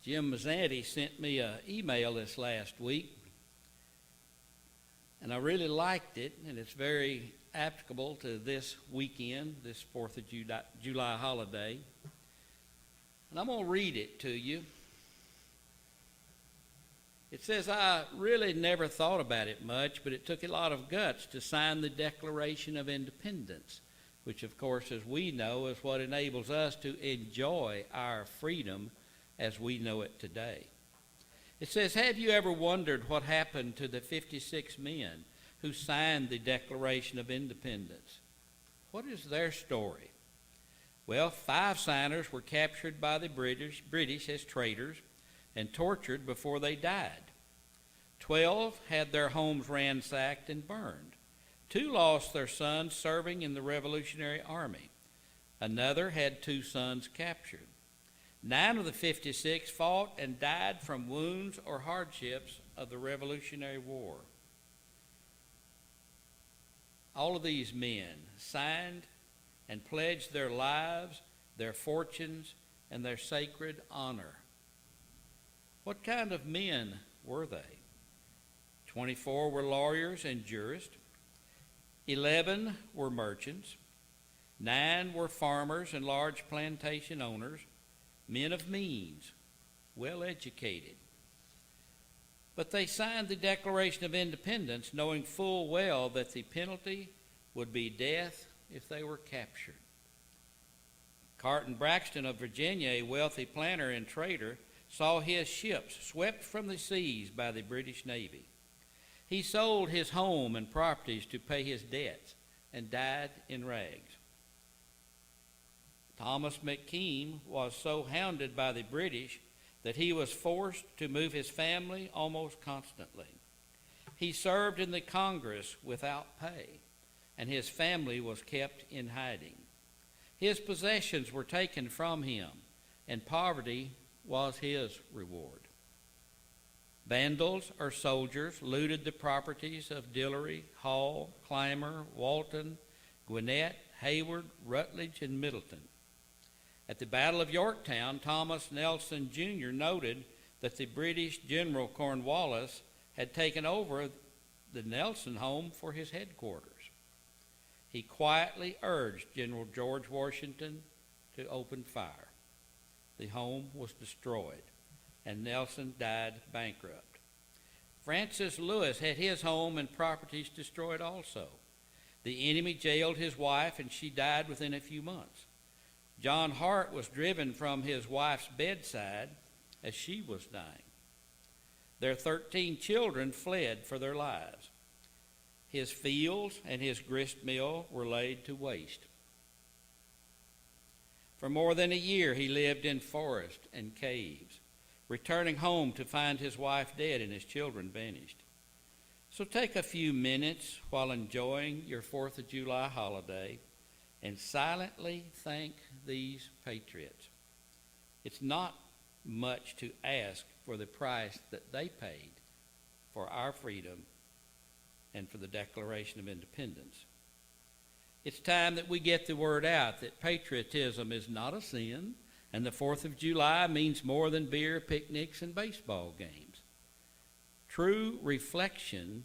Jim Mazzanti sent me an email this last week, and I really liked it, and it's very applicable to this weekend, this 4th of July holiday. And I'm going to read it to you. It says, I really never thought about it much, but it took a lot of guts to sign the Declaration of Independence, which, of course, as we know, is what enables us to enjoy our freedom as we know it today. It says, have you ever wondered what happened to the 56 men who signed the Declaration of Independence? What is their story? Well, 5 signers were captured by the British as traitors and tortured before they died. 12 had their homes ransacked and burned. 2 lost their sons serving in the Revolutionary Army. Another had 2 sons captured. 9 of the 56 fought and died from wounds or hardships of the Revolutionary War. All of these men signed and pledged their lives, their fortunes, and their sacred honor. What kind of men were they? 24 were lawyers and jurists. 11 were merchants. 9 were farmers and large plantation owners, men of means, well educated. But they signed the Declaration of Independence knowing full well that the penalty would be death if they were captured. Carton Braxton of Virginia, a wealthy planter and trader, saw his ships swept from the seas by the British Navy. He sold his home and properties to pay his debts and died in rags. Thomas McKean was so hounded by the British that he was forced to move his family almost constantly. He served in the Congress without pay, and his family was kept in hiding. His possessions were taken from him, and poverty was his reward. Vandals or soldiers looted the properties of Dillery, Hall, Clymer, Walton, Gwinnett, Hayward, Rutledge, and Middleton. At the Battle of Yorktown, Thomas Nelson Jr. noted that the British General Cornwallis had taken over the Nelson home for his headquarters. He quietly urged General George Washington to open fire. The home was destroyed, and Nelson died bankrupt. Francis Lewis had his home and properties destroyed also. The enemy jailed his wife, and she died within a few months. John Hart was driven from his wife's bedside as she was dying. Their 13 children fled for their lives. His fields and his grist mill were laid to waste. For more than a year he lived in forests and caves, returning home to find his wife dead and his children vanished. So take a few minutes while enjoying your 4th of July holiday and silently thank these patriots. It's not much to ask for the price that they paid for our freedom and for the Declaration of Independence. It's time that we get the word out that patriotism is not a sin, and the 4th of July means more than beer, picnics, and baseball games. True reflection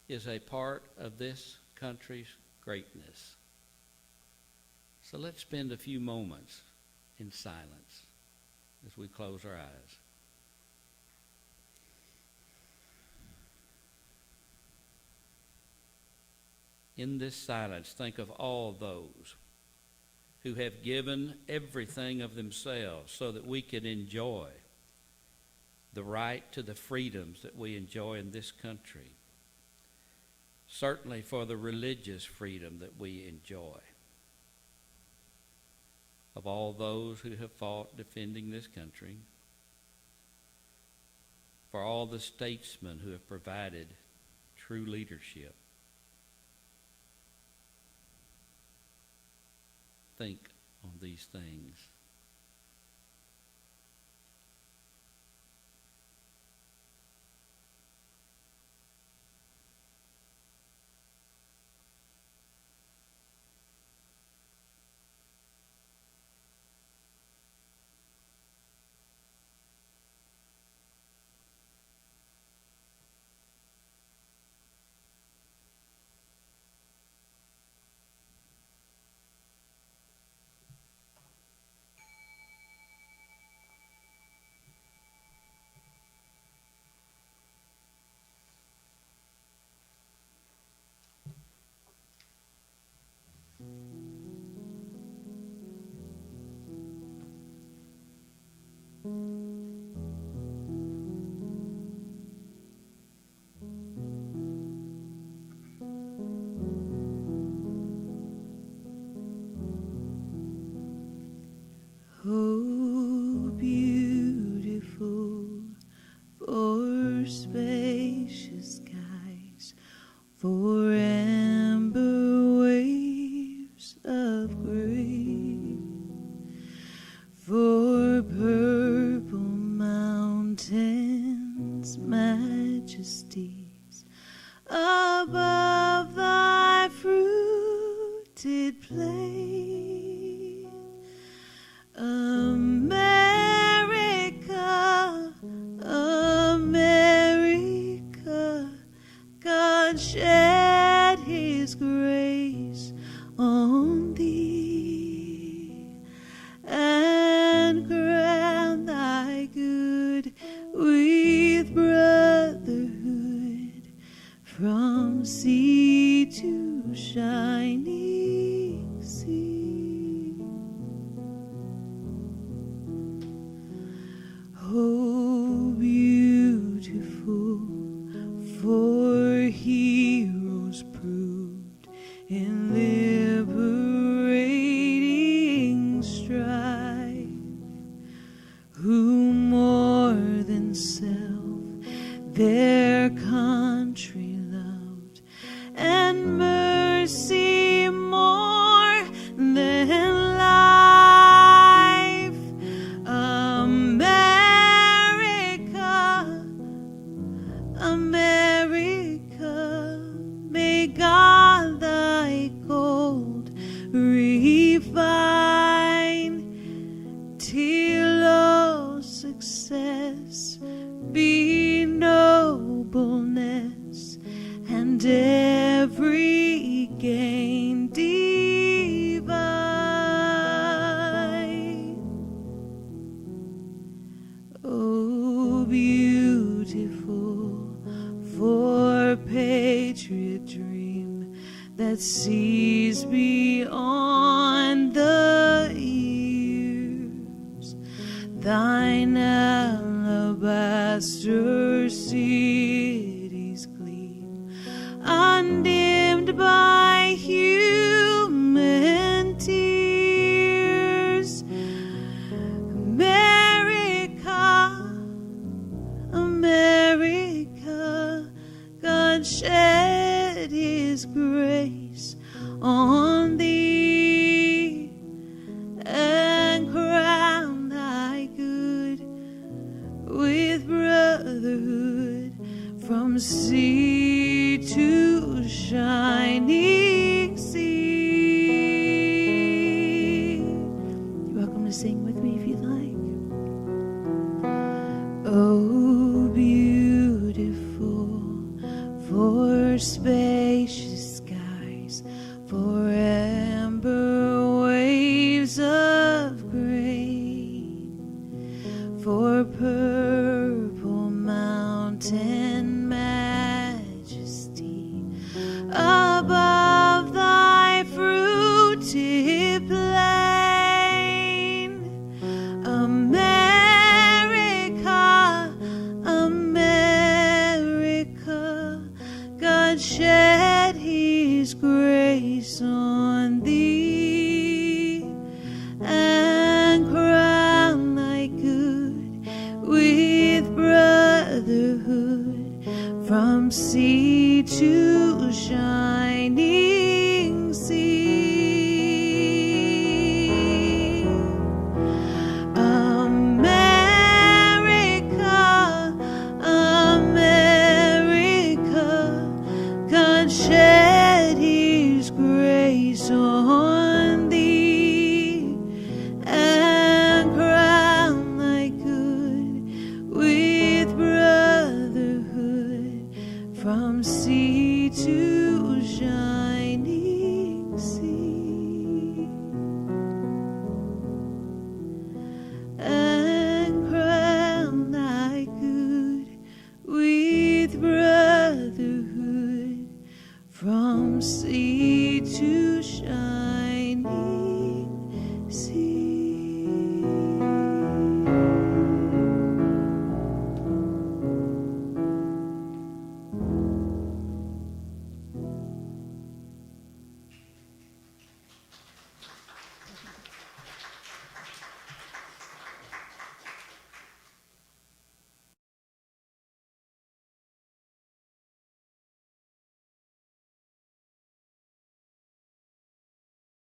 is a part of this country's greatness. So let's spend a few moments in silence as we close our eyes. In this silence, think of all those who have given everything of themselves so that we can enjoy the right to the freedoms that we enjoy in this country. Certainly for the religious freedom that we enjoy. Of all those who have fought defending this country, for all the statesmen who have provided true leadership. Think on these things. oneself, their country loved, and mercy more than life. America, America, may God thy gold refine, till all success be nobleness, and every gain divine. Oh, beautiful for patriot dream that sees beyond the years, thine alabaster cities gleam, undimmed by human tears. America, America, God shed his grace on thee, and crown thy good with brotherhood from sea to shining sea. You're welcome to sing with me if you'd like. Oh, beautiful for spacious skies, for amber waves of grain, for purple mountain majesty, above thy fruited plain. America, America, God shed his grace on thee, and crown thy good with brotherhood from sea to shine.